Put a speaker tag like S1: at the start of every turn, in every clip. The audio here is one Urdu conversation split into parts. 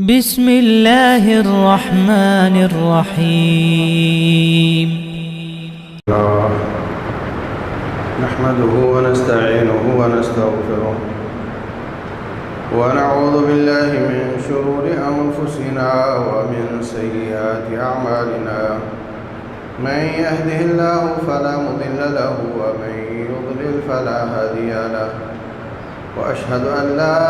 S1: بسم الله الرحمن الرحيم.
S2: نحمده ونستعينه ونستغفره ونعوذ بالله من شرور أنفسنا ومن سيئات أعمالنا. من يهده الله فلا مضل له ومن يضلل فلا هادي له. وأشهد أن لا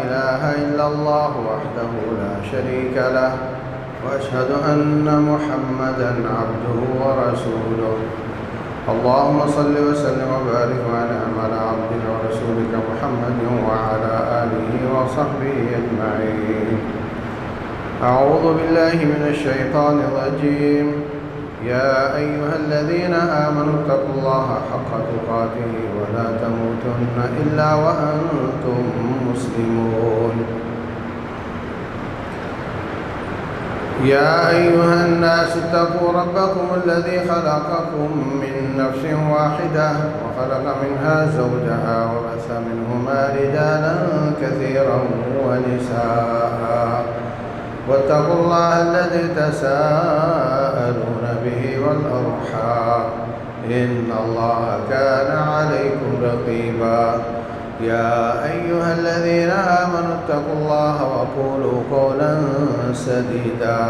S2: إله إلا الله وحده لا شريك له. وأشهد أن محمدًا عبده ورسوله. اللهم صل وسلم وبارك وأنعم على عبدك ورسولك محمد وعلى آله وصحبه أجمعين. أعوذ بالله من الشيطان الرجيم. يا أيها الذين آمنوا اتقوا الله حق تقاته ولا تموتن إلا وأنتم مسلمون. يا أيها الناس اتقوا ربكم الذي خلقكم من نفس واحدة وخلق منها زوجها وبث منهما رجالا كثيرا ونساء. واتقوا الله الذي تساءلون به والأرحام إن الله كان عليكم رقيبا. يا أيها الذين آمنوا اتقوا الله وقولوا قولا سديدا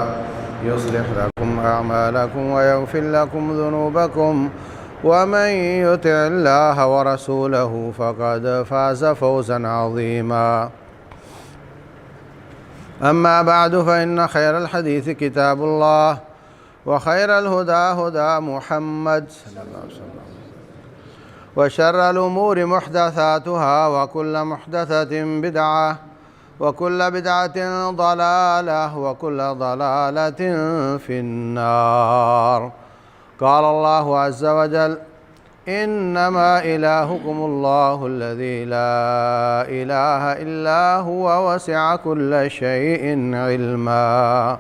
S2: يصلح لكم أعمالكم ويغفر لكم ذنوبكم ومن يطع الله ورسوله فقد فاز فوزا عظيما. أما بعد فإن خير الحديث كتاب الله وخير الهدى هدى محمد صلى الله عليه وسلم وشر الأمور محدثاتها وكل محدثة بدعة وكل بدعة ضلالة وكل ضلالة في النار. قال الله عز وجل: إنما إلهكم الله الذي لا إله إلا هو وسع كل شيء علما.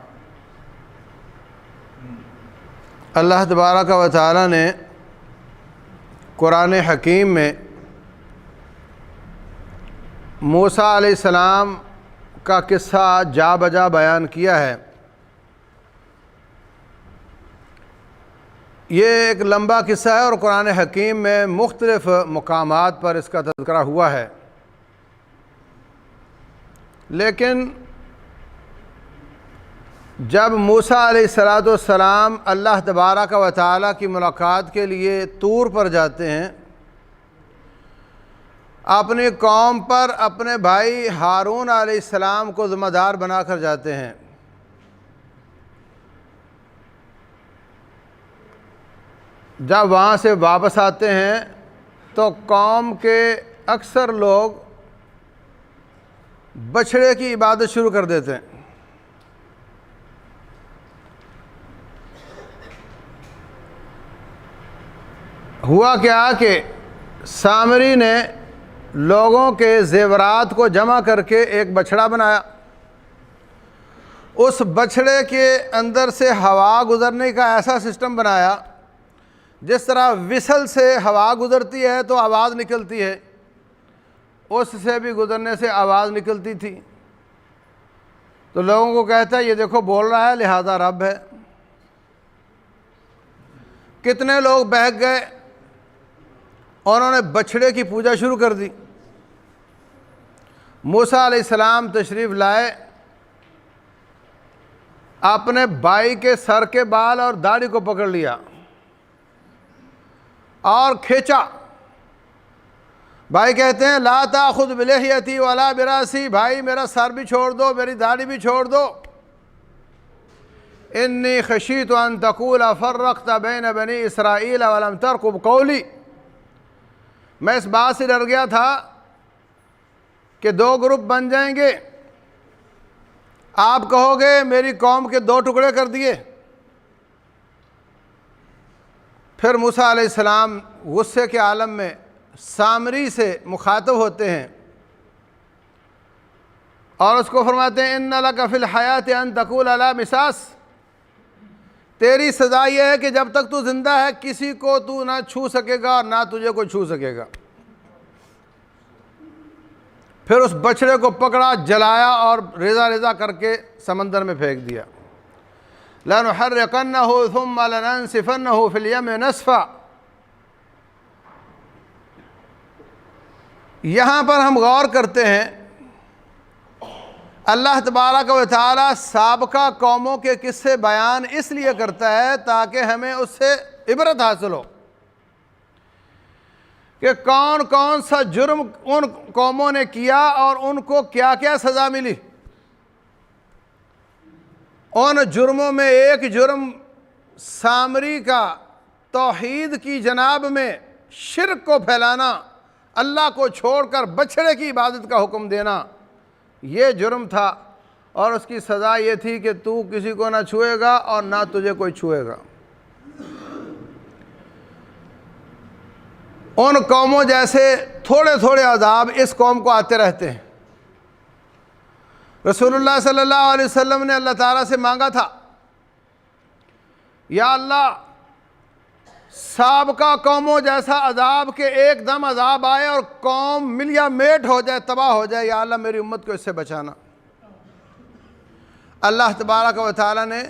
S2: اللہ تبارک و تعالی نے قرآن حکیم میں موسیٰ علیہ السلام کا قصہ جا بجا بیان کیا ہے. یہ ایک لمبا قصہ ہے اور قرآن حکیم میں مختلف مقامات پر اس کا تذکرہ ہوا ہے، لیکن جب موسیٰ علیہ السلام اللہ تبارک و تعالیٰ کی ملاقات کے لیے طور پر جاتے ہیں، اپنی قوم پر اپنے بھائی ہارون علیہ السلام کو ذمہ دار بنا کر جاتے ہیں. جب وہاں سے واپس آتے ہیں تو قوم کے اکثر لوگ بچھڑے کی عبادت شروع کر دیتے ہیں. ہوا کیا کہ سامری نے لوگوں کے زیورات کو جمع کر کے ایک بچھڑا بنایا. اس بچھڑے کے اندر سے ہوا گزرنے کا ایسا سسٹم بنایا جس طرح وصل سے ہوا گزرتی ہے تو آواز نکلتی ہے، اس سے بھی گزرنے سے آواز نکلتی تھی. تو لوگوں کو کہتا ہے یہ دیکھو بول رہا ہے لہذا رب ہے. کتنے لوگ بہک گئے، انہوں نے بچھڑے کی پوجا شروع کر دی. موسیٰ علیہ السلام تشریف لائے، اپنے بھائی کے سر کے بال اور داڑھی کو پکڑ لیا اور کھینچا. بھائی کہتے ہیں لا تاخذ بلحیتی ولا براسی، بھائی میرا سر بھی چھوڑ دو، میری داڑھی بھی چھوڑ دو. انی خشیت ان تقول فرقت بین بنی اسرائیل ولم ترقب قولی، میں اس بات سے ڈر گیا تھا کہ دو گروپ بن جائیں گے، آپ کہو گے میری قوم کے دو ٹکڑے کر دیے. پھر موسیٰ علیہ السلام غصے کے عالم میں سامری سے مخاطب ہوتے ہیں اور اس کو فرماتے ہیں ان لک فی الحیات ان تقول لا مساس، تیری سزا یہ ہے کہ جب تک تو زندہ ہے کسی کو تو نہ چھو سکے گا اور نہ تجھے کوئی چھو سکے گا. پھر اس بچڑے کو پکڑا، جلایا اور ریزہ ریزہ کر کے سمندر میں پھینک دیا۔ لَنُحَرِّقَنَّهُ ثُمَّ لَنَنسِفَنَّهُ فِي الْيَمِّ نَسْفًا۔ یہاں پر ہم غور کرتے ہیں، اللہ تبارک و تعالیٰ سابقہ قوموں کے قصے بیان اس لیے کرتا ہے تاکہ ہمیں اس سے عبرت حاصل ہو کہ کون کون سا جرم ان قوموں نے کیا اور ان کو کیا کیا سزا ملی۔ ان جرموں میں ایک جرم سامری کا توحید کی جناب میں شرک کو پھیلانا، اللہ کو چھوڑ کر بچھڑے کی عبادت کا حکم دینا، یہ جرم تھا، اور اس کی سزا یہ تھی کہ تو کسی کو نہ چھوئے گا اور نہ تجھے کوئی چھوئے گا۔ ان قوموں جیسے تھوڑے تھوڑے عذاب اس قوم کو آتے رہتے ہیں۔ رسول اللہ صلی اللہ علیہ وسلم نے اللہ تعالیٰ سے مانگا تھا، یا اللہ سابقہ قوموں جیسا عذاب کہ ایک دم عذاب آئے اور قوم ملیا میٹ ہو جائے، تباہ ہو جائے، یا اللہ میری امت کو اس سے بچانا۔ اللہ تبارک و تعالیٰ نے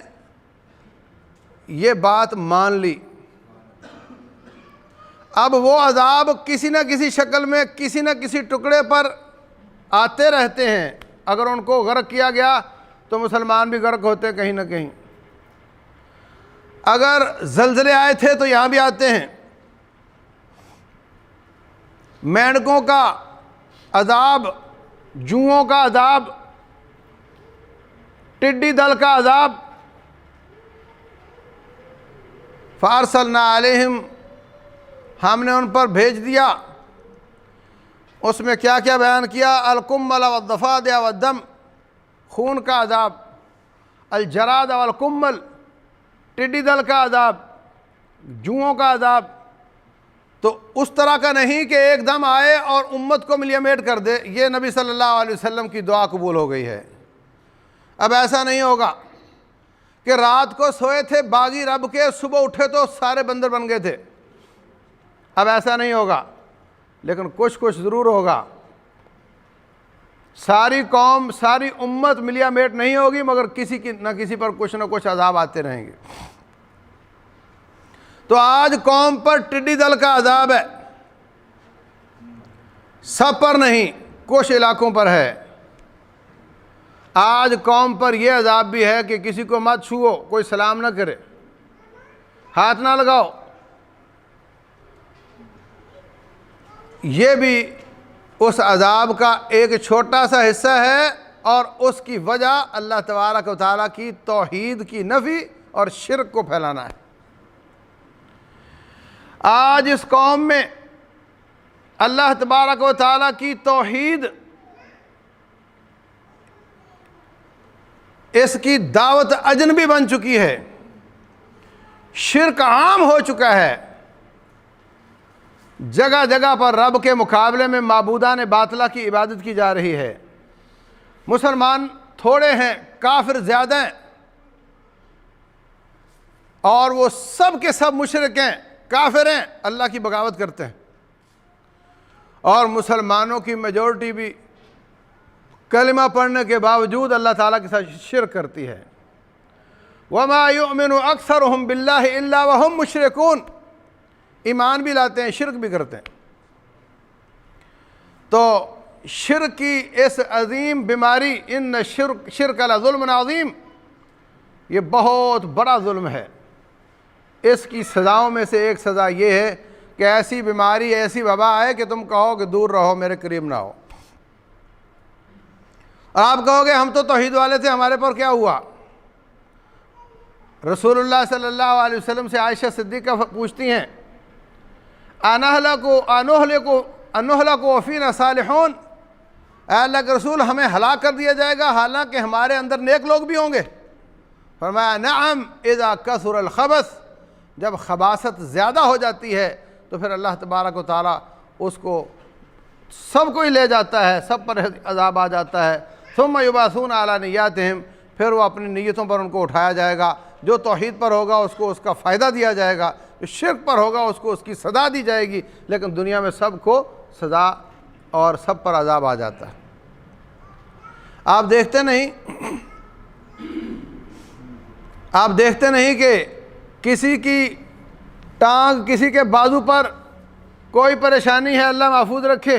S2: یہ بات مان لی۔ اب وہ عذاب کسی نہ کسی شکل میں کسی نہ کسی ٹکڑے پر آتے رہتے ہیں۔ اگر ان کو غرق کیا گیا تو مسلمان بھی غرق ہوتے ہیں کہیں نہ کہیں۔ اگر زلزلے آئے تھے تو یہاں بھی آتے ہیں۔ مینڈکوں کا عذاب، جوؤں کا عذاب، ٹڈی دل کا عذاب، فارسلنا علیہم، ہم نے ان پر بھیج دیا۔ اس میں کیا کیا بیان کیا؟ القمل والضفادع والدم، خون کا عذاب، الجراد والقمل، ٹڈی دل کا عذاب، جوؤں کا عذاب۔ تو اس طرح کا نہیں کہ ایک دم آئے اور امت کو ملیا میٹ کر دے۔ یہ نبی صلی اللہ علیہ وسلم کی دعا قبول ہو گئی ہے۔ اب ایسا نہیں ہوگا کہ رات کو سوئے تھے باغی رب کے، صبح اٹھے تو سارے بندر بن گئے تھے۔ اب ایسا نہیں ہوگا، لیکن کچھ ضرور ہوگا۔ ساری قوم، ساری امت ملیا میٹ نہیں ہوگی، مگر کسی کی نہ کسی پر کچھ نہ کچھ عذاب آتے رہیں گے۔ تو آج قوم پر ٹڈی دل کا عذاب ہے، سب پر نہیں، کچھ علاقوں پر ہے۔ آج قوم پر یہ عذاب بھی ہے کہ کسی کو مت چھوؤ، کوئی سلام نہ کرے، ہاتھ نہ لگاؤ۔ یہ بھی اس عذاب کا ایک چھوٹا سا حصہ ہے، اور اس کی وجہ اللہ تبارک و تعالیٰ کی توحید کی نفی اور شرک کو پھیلانا ہے۔ آج اس قوم میں اللہ تبارک و تعالیٰ کی توحید، اس کی دعوت اجنبی بن چکی ہے، شرک عام ہو چکا ہے۔ جگہ جگہ پر رب کے مقابلے میں معبودان باطلہ کی عبادت کی جا رہی ہے۔ مسلمان تھوڑے ہیں، کافر زیادہ ہیں، اور وہ سب کے سب مشرک ہیں، کافر ہیں، اللہ کی بغاوت کرتے ہیں۔ اور مسلمانوں کی میجورٹی بھی کلمہ پڑھنے کے باوجود اللہ تعالیٰ کے ساتھ شرک کرتی ہے۔ وَمَا يُؤْمِنُ أَكْثَرُهُمْ بِاللَّهِ إِلَّا وَهُمْ مُشْرِكُونَ، ایمان بھی لاتے ہیں، شرک بھی کرتے ہیں۔ تو شرک کی اس عظیم بیماری، ان شرک لظلم عظیم، یہ بہت بڑا ظلم ہے۔ اس کی سزاؤں میں سے ایک سزا یہ ہے کہ ایسی بیماری، ایسی وبا آئے کہ تم کہو کہ دور رہو، میرے قریب نہ ہو۔ اور آپ کہو گے ہم تو توحید والے تھے، ہمارے پر کیا ہوا؟ رسول اللہ صلی اللہ علیہ وسلم سے عائشہ صدیقہ پوچھتی ہیں، انہلک وفینا صالحون، اے اللہ کے رسول ہمیں ہلاک کر دیا جائے گا حالانکہ ہمارے اندر نیک لوگ بھی ہوں گے؟ فرمایا نعم اذا کثر الخبث، جب خباثت زیادہ ہو جاتی ہے تو پھر اللہ تبارک و تعالیٰ اس کو سب کو ہی لے جاتا ہے، سب پر عذاب آ جاتا ہے۔ ثم یبعثون علی نیاتہم، پھر وہ اپنی نیتوں پر ان کو اٹھایا جائے گا۔ جو توحید پر ہوگا اس کو اس کا فائدہ دیا جائے گا، جو شرک پر ہوگا اس کو اس کی سزا دی جائے گی، لیکن دنیا میں سب کو سزا اور سب پر عذاب آ جاتا ہے۔ آپ دیکھتے نہیں کہ کسی کی ٹانگ، کسی کے بازو پر کوئی پریشانی ہے، اللہ محفوظ رکھے،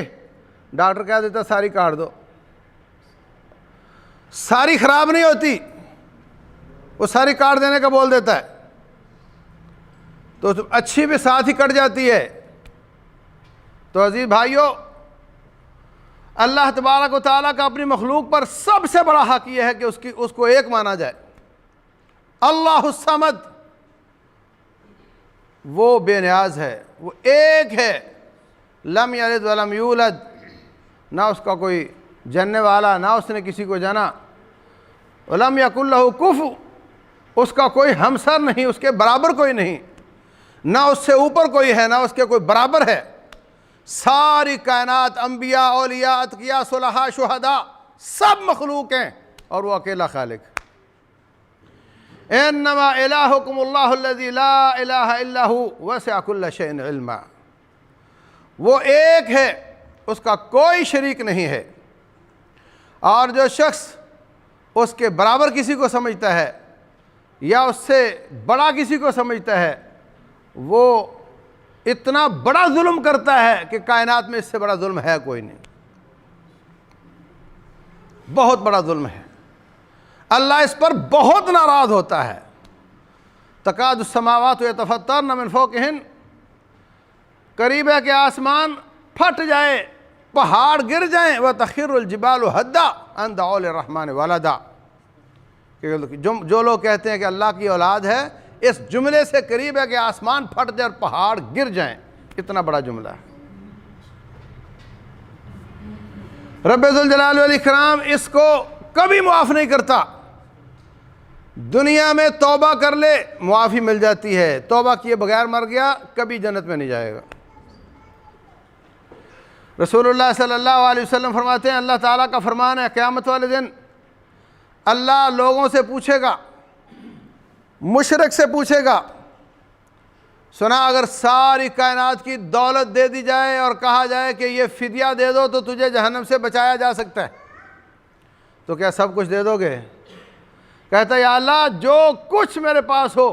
S2: ڈاکٹر کہہ دیتا ساری کاٹ دو، ساری خراب نہیں ہوتی، وہ ساری کاٹ دینے کا بول دیتا ہے، تو اچھی بھی ساتھ ہی کٹ جاتی ہے۔ تو عزیز بھائیوں، اللہ تبارک و تعالیٰ کا اپنی مخلوق پر سب سے بڑا حق یہ ہے کہ اس کو ایک مانا جائے، اللہ الصمد، وہ بے نیاز ہے، وہ ایک ہے، لم یلد ولم یولد، نہ اس کا کوئی جننے والا، نہ اس نے کسی کو جنا، ولم یکن لہ کفو، اس کا کوئی ہمسر نہیں، اس کے برابر کوئی نہیں، نہ اس سے اوپر کوئی ہے، نہ اس کے کوئی برابر ہے۔ ساری کائنات، انبیاء، اولیاء، اتقیاء، صلحاء، شہداء، سب مخلوق ہیں اور وہ اکیلا خالق ہے۔ انما الہکم اللہ الذی لا الہ الا ہو وسع کل شیء علما، وہ ایک ہے، اس کا کوئی شریک نہیں ہے، اور جو شخص اس کے برابر کسی کو سمجھتا ہے یا اس سے بڑا کسی کو سمجھتا ہے، وہ اتنا بڑا ظلم کرتا ہے کہ کائنات میں اس سے بڑا ظلم ہے کوئی نہیں، بہت بڑا ظلم ہے، اللہ اس پر بہت ناراض ہوتا ہے۔ تکاد السماوات یتفطرن من فوقہن، قریب ہے کہ آسمان پھٹ جائے، پہاڑ گر جائیں، وتخر الجبال ہدا ان دعوا للرحمن ولدا، کہ جو لوگ کہتے ہیں کہ اللہ کی اولاد ہے، اس جملے سے قریب ہے کہ آسمان پھٹ جائے اور پہاڑ گر جائیں، اتنا بڑا جملہ ہے۔ رب ذوالجلال والاکرام اس کو کبھی معاف نہیں کرتا، دنیا میں توبہ کر لے معافی مل جاتی ہے، توبہ کیے بغیر مر گیا کبھی جنت میں نہیں جائے گا۔ رسول اللہ صلی اللہ علیہ وسلم فرماتے ہیں، اللہ تعالیٰ کا فرمان ہے قیامت والے دن اللہ لوگوں سے پوچھے گا، مشرک سے پوچھے گا، سنا اگر ساری کائنات کی دولت دے دی جائے اور کہا جائے کہ یہ فدیہ دے دو تو تجھے جہنم سے بچایا جا سکتا ہے، تو کیا سب کچھ دے دو گے؟ کہتا ہے یا اللہ جو کچھ میرے پاس ہو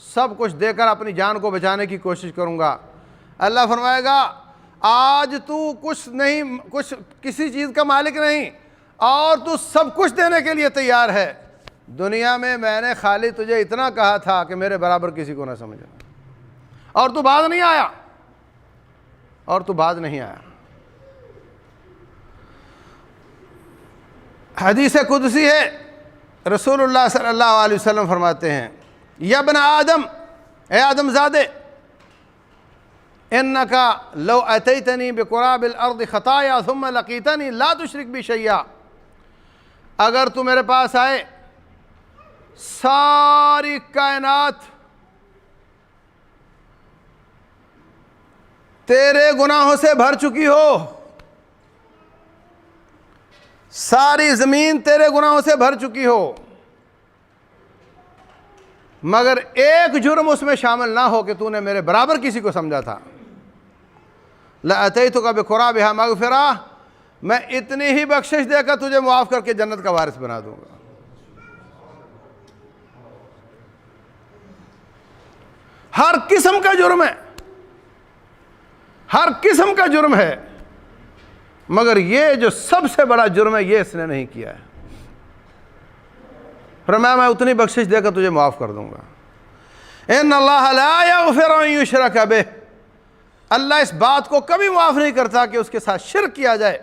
S2: سب کچھ دے کر اپنی جان کو بچانے کی کوشش کروں گا۔ اللہ فرمائے گا آج تو کچھ کسی چیز کا مالک نہیں اور تو سب کچھ دینے کے لیے تیار ہے، دنیا میں نے خالی تجھے اتنا کہا تھا کہ میرے برابر کسی کو نہ سمجھنا، اور تو باز نہیں آیا، حدیث قدسی ہے، رسول اللہ صلی اللہ علیہ وسلم فرماتے ہیں یا ابن آدم، اے آدم زادے، انکا لو اتیتنی بقراب الارض خطایا ثم لقیتنی لا تشرک بی شیئا، اگر تو میرے پاس آئے ساری کائنات تیرے گناہوں سے بھر چکی ہو، ساری زمین تیرے گناہوں سے بھر چکی ہو، مگر ایک جرم اس میں شامل نہ ہو کہ تو نے میرے برابر کسی کو سمجھا تھا، لَأَتَيْتُكَ بِقُرَابِهَا مَغْفِرَةً، میں اتنی ہی بخشش دے کر تجھے معاف کر کے جنت کا وارث بنا دوں گا۔ ہر قسم کا جرم ہے، ہر قسم کا جرم ہے، مگر یہ جو سب سے بڑا جرم ہے یہ اس نے نہیں کیا ہے، فرمایا میں اتنی بخشش دے کر تجھے معاف کر دوں گا۔ ان اللہ لا یغفر ان یشرک بہ، اللہ اس بات کو کبھی معاف نہیں کرتا کہ اس کے ساتھ شرک کیا جائے،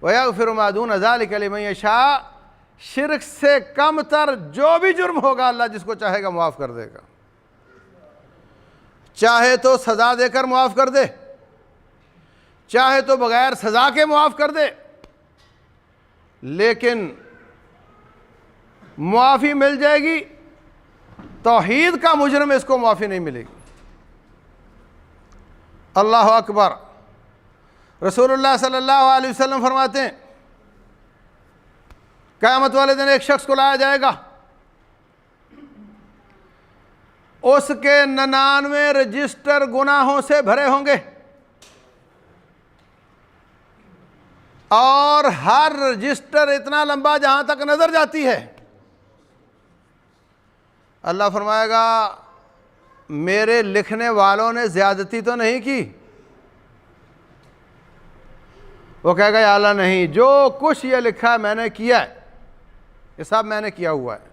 S2: وَيَغْفِرُ مَا دُونَ ذَلِكَ لِمَن يَشَاءُ، شرک سے کم تر جو بھی جرم ہوگا اللہ جس کو چاہے گا معاف کر دے گا، چاہے تو سزا دے کر معاف کر دے، چاہے تو بغیر سزا کے معاف کر دے، لیکن معافی مل جائے گی، توحید کا مجرم اس کو معافی نہیں ملے گی۔ اللہ اکبر۔ رسول اللہ صلی اللہ علیہ وسلم فرماتے ہیں قیامت والے دن ایک شخص کو لایا جائے گا، اس کے 99 رجسٹر گناہوں سے بھرے ہوں گے، اور ہر رجسٹر اتنا لمبا جہاں تک نظر جاتی ہے۔ اللہ فرمائے گا میرے لکھنے والوں نے زیادتی تو نہیں کی؟ وہ کہے گا یا اللہ نہیں، جو کچھ یہ لکھا ہے میں نے کیا ہے، یہ سب میں نے کیا ہوا ہے۔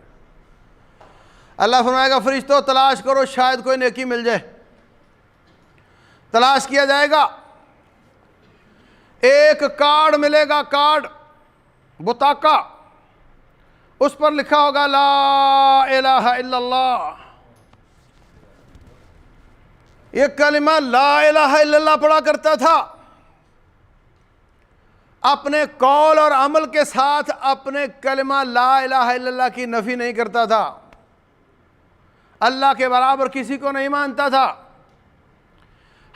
S2: اللہ فرمائے گا فرشتوں تلاش کرو، شاید کوئی نیکی مل جائے۔ تلاش کیا جائے گا، ایک کارڈ ملے گا، کارڈ بطاقہ، اس پر لکھا ہوگا لا الہ الا اللہ۔ یہ کلمہ لا الہ الا اللہ پڑھا کرتا تھا، اپنے قول اور عمل کے ساتھ اپنے کلمہ لا الہ الا اللہ کی نفی نہیں کرتا تھا، اللہ کے برابر کسی کو نہیں مانتا تھا۔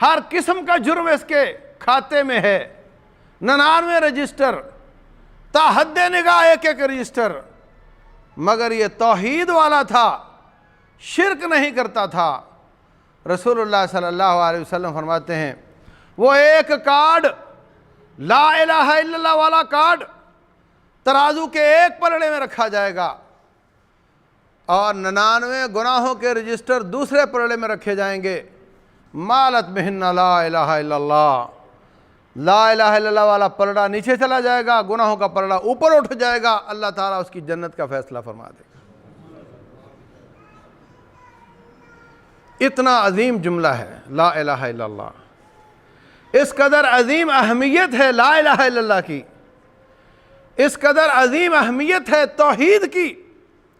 S2: ہر قسم کا جرم اس کے کھاتے میں ہے، 99 رجسٹر، تا حد نگاہ ایک ایک رجسٹر، مگر یہ توحید والا تھا، شرک نہیں کرتا تھا۔ رسول اللہ صلی اللہ علیہ وسلم فرماتے ہیں وہ ایک کارڈ، لا الہ الا اللہ والا کارڈ، ترازو کے ایک پلڑے میں رکھا جائے گا اور 99 گناہوں کے رجسٹر دوسرے پلڑے میں رکھے جائیں گے۔ مالت بہن لا الہ الا اللہ، لا الہ الا اللہ والا پلڑا نیچے چلا جائے گا، گناہوں کا پلڑا اوپر اٹھ جائے گا، اللہ تعالیٰ اس کی جنت کا فیصلہ فرما دے گا۔ اتنا عظیم جملہ ہے لا الہ الا اللہ، اس قدر عظیم اہمیت ہے لا الہ الا اللہ کی، اس قدر عظیم اہمیت ہے توحید کی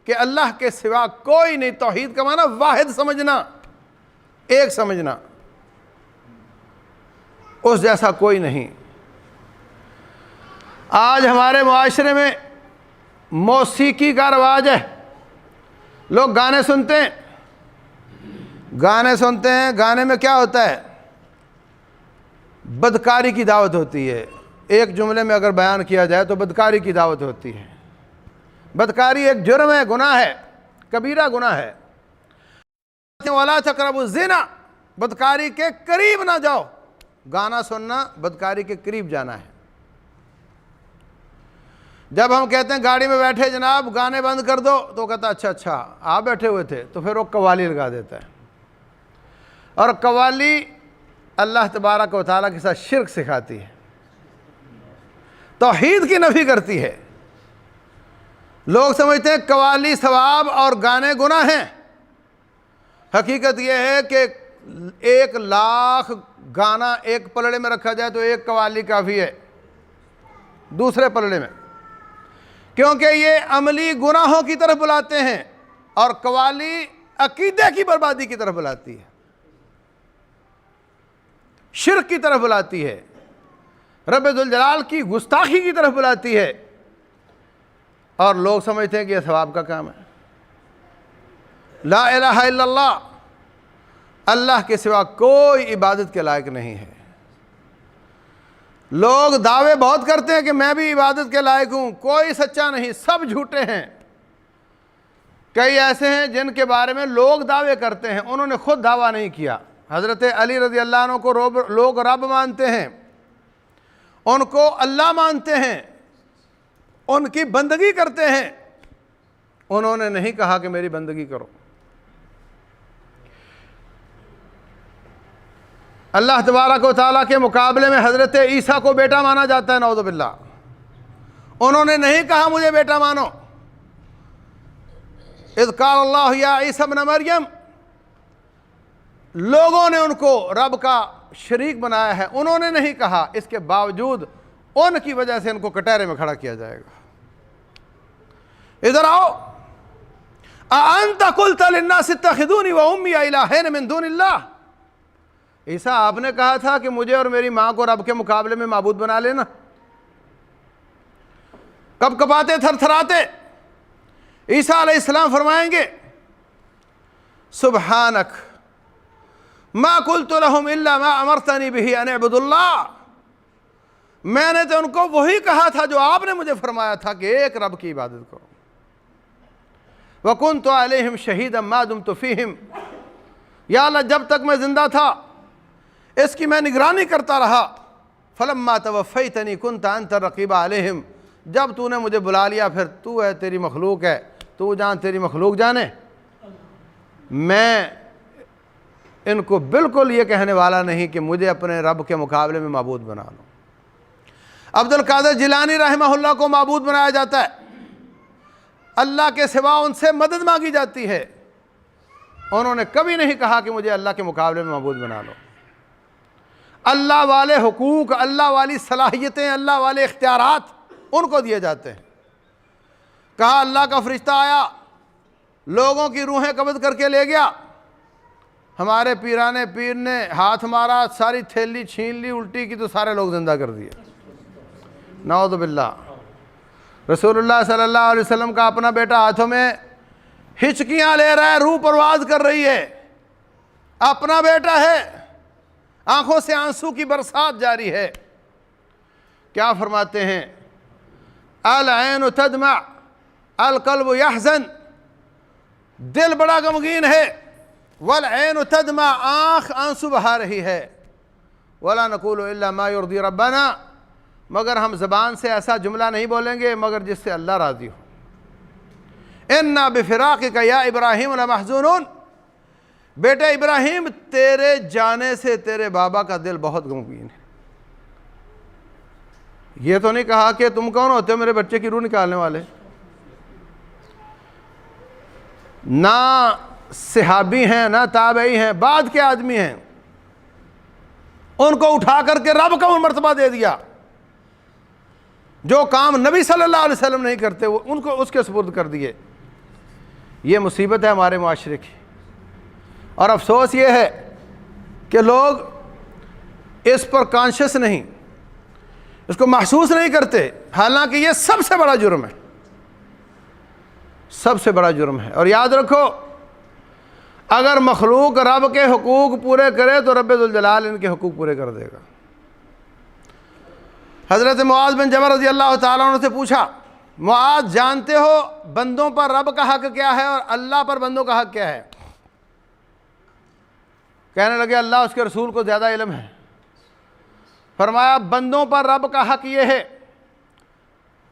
S2: کہ اللہ کے سوا کوئی نہیں۔ توحید کا معنی واحد سمجھنا، ایک سمجھنا، اس جیسا کوئی نہیں۔ آج ہمارے معاشرے میں موسیقی کا رواج ہے، لوگ گانے سنتے ہیں، گانے میں کیا ہوتا ہے؟ بدکاری کی دعوت ہوتی ہے۔ ایک جملے میں اگر بیان کیا جائے تو بدکاری کی دعوت ہوتی ہے۔ بدکاری ایک جرم ہے، گناہ ہے، کبیرہ گناہ ہے۔ وَلَا تَقْرَبُوا الزِّنَا، بدکاری کے قریب نہ جاؤ۔ گانا سننا بدکاری کے قریب جانا ہے۔ جب ہم کہتے ہیں گاڑی میں بیٹھے جناب گانے بند کر دو تو کہتا اچھا آپ بیٹھے ہوئے تھے، تو پھر وہ قوالی لگا دیتا ہے، اور قوالی اللہ تبارک و تعالیٰ کے ساتھ شرک سکھاتی ہے، توحید کی نفی کرتی ہے۔ لوگ سمجھتے ہیں قوالی ثواب اور گانے گناہ ہیں۔ حقیقت یہ ہے کہ 1,00,000 گانا ایک پلڑے میں رکھا جائے تو ایک قوالی کافی ہے دوسرے پلڑے میں، کیونکہ یہ عملی گناہوں کی طرف بلاتے ہیں اور قوالی عقیدے کی بربادی کی طرف بلاتی ہے، شرک کی طرف بلاتی ہے، رب ذوالجلال کی گستاخی کی طرف بلاتی ہے، اور لوگ سمجھتے ہیں کہ یہ ثواب کا کام ہے۔ لا الہ الا اللہ، اللہ کے سوا کوئی عبادت کے لائق نہیں ہے۔ لوگ دعوے بہت کرتے ہیں کہ میں بھی عبادت کے لائق ہوں، کوئی سچا نہیں، سب جھوٹے ہیں۔ کئی ایسے ہیں جن کے بارے میں لوگ دعوے کرتے ہیں، انہوں نے خود دعویٰ نہیں کیا۔ حضرت علی رضی اللہ عنہ کو لوگ رب مانتے ہیں، ان کو اللہ مانتے ہیں، ان کی بندگی کرتے ہیں، انہوں نے نہیں کہا کہ میری بندگی کرو۔ اللہ تبارک و تعالیٰ کے مقابلے میں حضرت عیسیٰ کو بیٹا مانا جاتا ہے، نعوذ باللہ، انہوں نے نہیں کہا مجھے بیٹا مانو۔ اذ قال اللہ یا عیسیٰ ابن مریم، لوگوں نے ان کو رب کا شریک بنایا ہے، انہوں نے نہیں کہا، اس کے باوجود ان کی وجہ سے ان کو کٹہرے میں کھڑا کیا جائے گا۔ ادھر آؤ، اَأَنْتَ قُلْتَ لِلنَّاسِ اتَّخِذُونِي وَأُمِّيَ إِلَٰهَيْنِ مِن دُونِ اللَّهِ، عیسیٰ آپ نے کہا تھا کہ مجھے اور میری ماں کو رب کے مقابلے میں معبود بنا لینا۔ کب کپاتے تھر تھراتے عیسیٰ علیہ السلام فرمائیں گے سبحانک ما قلت لهم الا ما امرتنی به ان اعبدوا اللہ، میں نے تو ان کو وہی کہا تھا جو آپ نے مجھے فرمایا تھا کہ ایک رب کی عبادت کرو۔ وَكُنْتُ عَلَيْهِمْ شَهِيدًا مَا دُمْتُ فِيهِمْ، یا اللہ جب تک میں زندہ تھا اس کی میں نگرانی کرتا رہا، فلما توفیتنی کنت انت الرقیب علیہم، جب تو نے مجھے بلا لیا پھر تو ہے، تیری مخلوق ہے، تو جان تیری مخلوق جانے، میں ان کو بالکل یہ کہنے والا نہیں کہ مجھے اپنے رب کے مقابلے میں معبود بنا لو۔ عبد القادر جیلانی رحمہ اللہ کو معبود بنایا جاتا ہے، اللہ کے سوا ان سے مدد مانگی جاتی ہے، انہوں نے کبھی نہیں کہا کہ مجھے اللہ کے مقابلے میں معبود بنا لو۔ اللہ والے حقوق، اللہ والی صلاحیتیں، اللہ والے اختیارات ان کو دیے جاتے ہیں۔ کہا اللہ کا فرشتہ آیا، لوگوں کی روحیں قبض کر کے لے گیا، ہمارے پیرانے پیر نے ہاتھ مارا، ساری تھیلی چھین لی، الٹی کی تو سارے لوگ زندہ کر دیے، نعوذ باللہ۔ رسول اللہ صلی اللہ علیہ وسلم کا اپنا بیٹا ہاتھوں میں ہچکیاں لے رہا ہے، روح پرواز کر رہی ہے، اپنا بیٹا ہے، آنکھوں سے آنسو کی برسات جاری ہے، کیا فرماتے ہیں؟ العین تدمع القلب یحزن، دل بڑا غمگین ہے، والعین تدمع، آنکھ آنسو بہا رہی ہے، ولا نقول الا ما یرضی ربنا، مگر ہم زبان سے ایسا جملہ نہیں بولیں گے مگر جس سے اللہ راضی ہو۔ انا بفراقک یا ابراہیم لمحزونون، بیٹا ابراہیم تیرے جانے سے تیرے بابا کا دل بہت غمگین ہے۔ یہ تو نہیں کہا کہ تم کون ہوتے ہو میرے بچے کی روح نکالنے والے، نہ صحابی ہیں نہ تابعی ہیں، بعد کے آدمی ہیں، ان کو اٹھا کر کے رب کا مرتبہ دے دیا، جو کام نبی صلی اللہ علیہ وسلم نہیں کرتے وہ ان کو اس کے سپرد کر دیے۔ یہ مصیبت ہے ہمارے معاشرے کی، اور افسوس یہ ہے کہ لوگ اس پر کانشس نہیں، اس کو محسوس نہیں کرتے، حالانکہ یہ سب سے بڑا جرم ہے، سب سے بڑا جرم ہے۔ اور یاد رکھو، اگر مخلوق رب کے حقوق پورے کرے تو رب ذوالجلال ان کے حقوق پورے کر دے گا۔ حضرت معاذ بن جبل رضی اللہ تعالیٰ عنہ سے پوچھا، معاذ جانتے ہو بندوں پر رب کا حق کیا ہے اور اللہ پر بندوں کا حق کیا ہے؟ کہنے لگے اللہ اس کے رسول کو زیادہ علم ہے۔ فرمایا بندوں پر رب کا حق یہ ہے،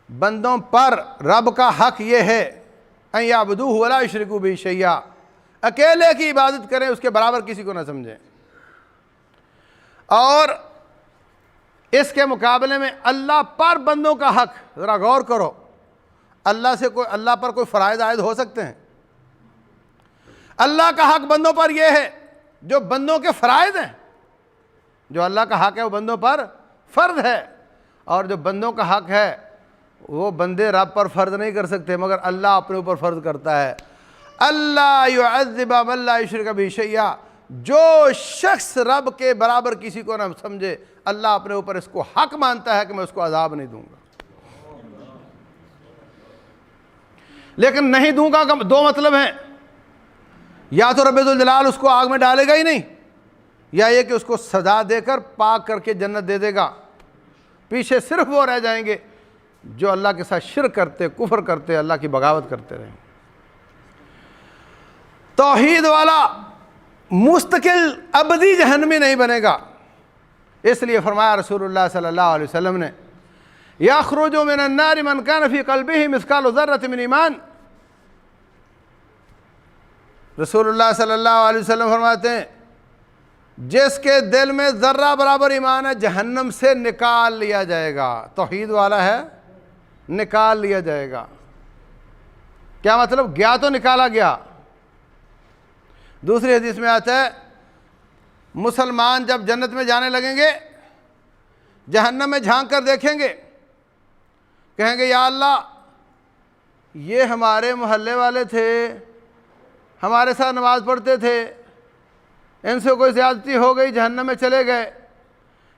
S2: بندوں پر رب کا حق یہ ہے ان یعبدوہ ولا یشرکوا بہ شیئا، اکیلے کی عبادت کریں، اس کے برابر کسی کو نہ سمجھیں۔ اور اس کے مقابلے میں اللہ پر بندوں کا حق، ذرا غور کرو، اللہ پر کوئی فرائض عائد ہو سکتے ہیں؟ اللہ کا حق بندوں پر یہ ہے جو بندوں کے فرائض ہیں، جو اللہ کا حق ہے وہ بندوں پر فرض ہے، اور جو بندوں کا حق ہے وہ بندے رب پر فرض نہیں کر سکتے مگر اللہ اپنے اوپر فرض کرتا ہے۔ اللہ یعذب من لا یشرک بہ شیئا، جو شخص رب کے برابر کسی کو نہ سمجھے اللہ اپنے اوپر اس کو حق مانتا ہے کہ میں اس کو عذاب نہیں دوں گا۔ لیکن نہیں دوں گا کا دو مطلب ہیں، یا تو رب ذوالجلال اس کو آگ میں ڈالے گا ہی نہیں، یا یہ کہ اس کو سزا دے کر پاک کر کے جنت دے دے گا۔ پیچھے صرف وہ رہ جائیں گے جو اللہ کے ساتھ شرک کرتے، کفر کرتے، اللہ کی بغاوت کرتے رہیں۔ توحید والا مستقل ابدی جہنمی نہیں بنے گا، اس لیے فرمایا رسول اللہ صلی اللہ علیہ وسلم نے، یخرج من النار من کان فی قلبہ مثقال ذرۃ من ایمان۔ رسول اللہ صلی اللہ علیہ وسلم فرماتے ہیں جس کے دل میں ذرہ برابر ایمان ہے جہنم سے نکال لیا جائے گا۔ توحید والا ہے، نکال لیا جائے گا۔ کیا مطلب؟ گیا تو نکالا گیا۔ دوسری حدیث میں آتا ہے مسلمان جب جنت میں جانے لگیں گے جہنم میں جھانک کر دیکھیں گے، کہیں گے یا اللہ یہ ہمارے محلے والے تھے، ہمارے ساتھ نماز پڑھتے تھے، ان سے کوئی زیادتی ہو گئی جہنم میں چلے گئے،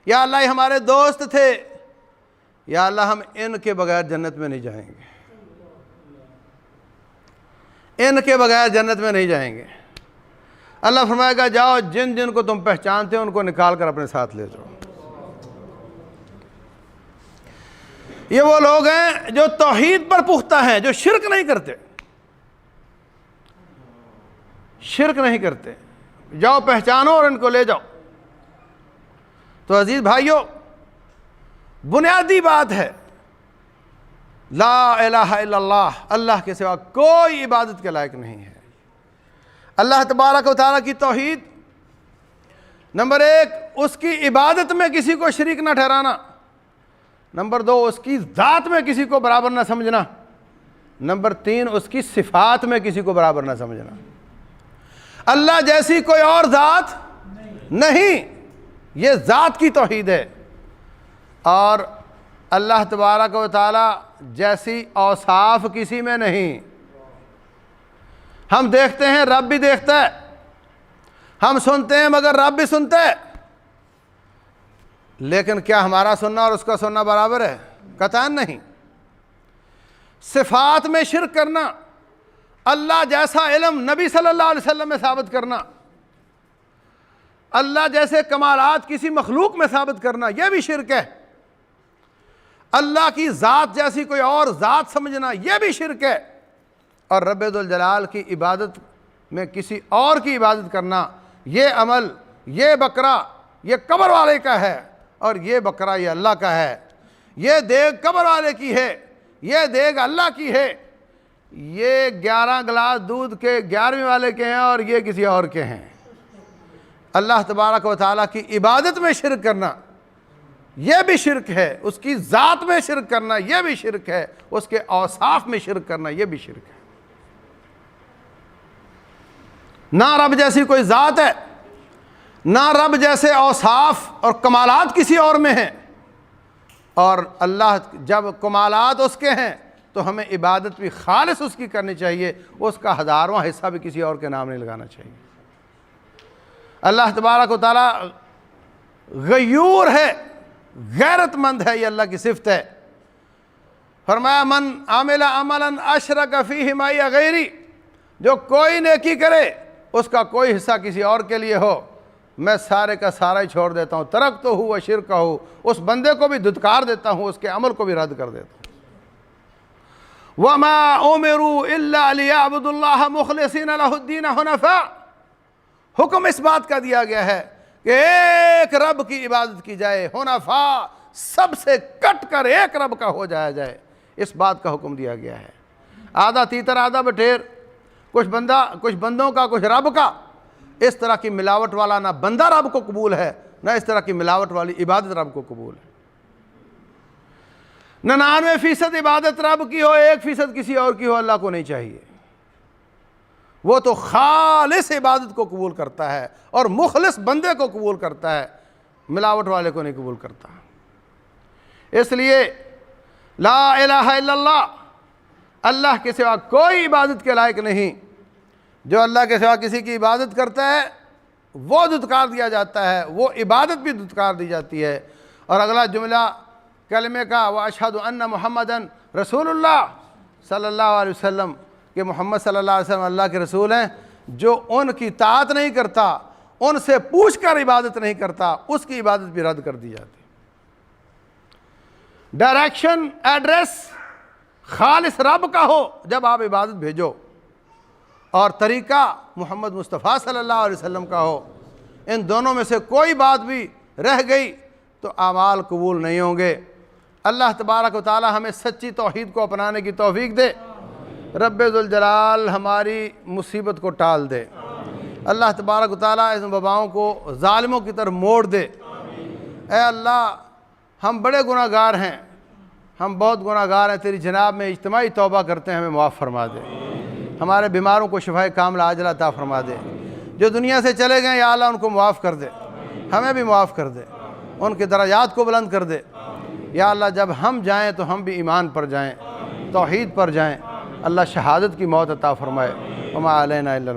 S2: یا اللہ یہ ہمارے دوست تھے، یا اللہ ہم ان کے بغیر جنت میں نہیں جائیں گے، ان کے بغیر جنت میں نہیں جائیں گے۔ اللہ فرمائے گا جاؤ جن جن کو تم پہچانتے ہو ان کو نکال کر اپنے ساتھ لے جاؤ۔ یہ وہ لوگ ہیں جو توحید پر پختہ ہیں، جو شرک نہیں کرتے، شرک نہیں کرتے، جاؤ پہچانو اور ان کو لے جاؤ۔ تو عزیز بھائیو، بنیادی بات ہے لا الہ الا اللہ، اللہ کے سوا کوئی عبادت کے لائق نہیں ہے۔ اللہ تبارک و تعالیٰ کی توحید، نمبر 1 اس کی عبادت میں کسی کو شریک نہ ٹھہرانا، نمبر 2 اس کی ذات میں کسی کو برابر نہ سمجھنا، نمبر 3 اس کی صفات میں کسی کو برابر نہ سمجھنا۔ اللہ جیسی کوئی اور ذات نہیں، یہ ذات کی توحید ہے۔ اور اللہ تبارک و تعالی جیسی اوصاف کسی میں نہیں۔ ہم دیکھتے ہیں، رب بھی دیکھتا ہے، ہم سنتے ہیں مگر رب بھی سنتا ہے، لیکن کیا ہمارا سننا اور اس کا سننا برابر ہے؟ قطعاً نہیں۔ صفات میں شرک کرنا، اللہ جیسا علم نبی صلی اللہ علیہ وسلم میں ثابت کرنا، اللہ جیسے کمالات کسی مخلوق میں ثابت کرنا، یہ بھی شرک ہے۔ اللہ کی ذات جیسی کوئی اور ذات سمجھنا، یہ بھی شرک ہے۔ اور رب ذوالجلال کی عبادت میں کسی اور کی عبادت کرنا، یہ عمل، یہ بکرا یہ قبر والے کا ہے اور یہ بکرا یہ اللہ کا ہے، یہ دیگ قبر والے کی ہے، یہ دیگ اللہ کی ہے، یہ 11 گلاس دودھ کے 11ویں والے کے ہیں اور یہ کسی اور کے ہیں۔ اللہ تبارک و تعالیٰ کی عبادت میں شرک کرنا یہ بھی شرک ہے، اس کی ذات میں شرک کرنا یہ بھی شرک ہے، اس کے اوصاف میں شرک کرنا یہ بھی شرک ہے۔ نہ رب جیسی کوئی ذات ہے، نہ رب جیسے اوصاف اور کمالات کسی اور میں ہیں، اور اللہ جب کمالات اس کے ہیں تو ہمیں عبادت بھی خالص اس کی کرنی چاہیے، اس کا 1000واں حصہ بھی کسی اور کے نام نہیں لگانا چاہیے۔ اللہ تبارک و تعالیٰ غیور ہے، غیرت مند ہے، یہ اللہ کی صفت ہے۔ فرمایا من عمل عملا اشرک فیہ معی غیری، جو کوئی نیکی کرے اس کا کوئی حصہ کسی اور کے لیے ہو، میں سارے کا سارا ہی چھوڑ دیتا ہوں، ترکتہ وشرکہ، اس بندے کو بھی دھتکار دیتا ہوں، اس کے عمل کو بھی رد کر دیتا ہوں۔ وَمَا أُمِرُوا إِلَّا لِيَعْبُدُوا اللَّهَ مُخْلِصِينَ لَهُ الدِّينَ حُنَفَاءَ، حکم اس بات کا دیا گیا ہے کہ ایک رب کی عبادت کی جائے، حنفاء، سب سے کٹ کر ایک رب کا ہو جایا جائے، اس بات کا حکم دیا گیا ہے۔ آدھا تیتر آدھا بٹیر، کچھ بندوں کا کچھ رب کا، اس طرح کی ملاوٹ والا نہ بندہ رب کو قبول ہے، نہ اس طرح کی ملاوٹ والی عبادت رب کو قبول ہے۔ 99% عبادت رب کی ہو، 1% کسی اور کی ہو، اللہ کو نہیں چاہیے۔ وہ تو خالص عبادت کو قبول کرتا ہے اور مخلص بندے کو قبول کرتا ہے، ملاوٹ والے کو نہیں قبول کرتا۔ اس لیے لا الہ الا اللہ، اللہ کے سوا کوئی عبادت کے لائق نہیں۔ جو اللہ کے سوا کسی کی عبادت کرتا ہے وہ دھتکار دیا جاتا ہے، وہ عبادت بھی دھتکار دی جاتی ہے۔ اور اگلا جملہ کلمے کا وَأَشْهَدُ أَنَّ مُحَمَّدًا رسول اللہ صلی اللہ علیہ وسلم، کہ محمد صلی اللہ علیہ وسلم اللہ کے رسول ہیں، جو ان کی اطاعت نہیں کرتا، ان سے پوچھ کر عبادت نہیں کرتا، اس کی عبادت بھی رد کر دی جاتی۔ ڈائریکشن، ایڈریس خالص رب کا ہو جب آپ عبادت بھیجو، اور طریقہ محمد مصطفیٰ صلی اللہ علیہ وسلم کا ہو۔ ان دونوں میں سے کوئی بات بھی رہ گئی تو اعمال قبول نہیں ہوں گے۔ اللہ تبارک و تعالی ہمیں سچی توحید کو اپنانے کی توفیق دے، رب ذوالجلال ہماری مصیبت کو ٹال دے، اللہ تبارک و تعالی اس وباؤں کو ظالموں کی طرف موڑ دے۔ اے اللہ، ہم بڑے گناہ گار ہیں، ہم بہت گناہ گار ہیں، تیری جناب میں اجتماعی توبہ کرتے ہیں، ہمیں معاف فرما دے، ہمارے بیماروں کو شفائے کاملہ عاجلہ عطا فرما دے، جو دنیا سے چلے گئے یا اللہ ان کو معاف کر دے، ہمیں بھی معاف کر دے، ان کے درجات کو بلند کر دے۔ یا اللہ جب ہم جائیں تو ہم بھی ایمان پر جائیں، توحید پر جائیں، اللہ شہادت کی موت عطا فرمائے۔ وما علینا الا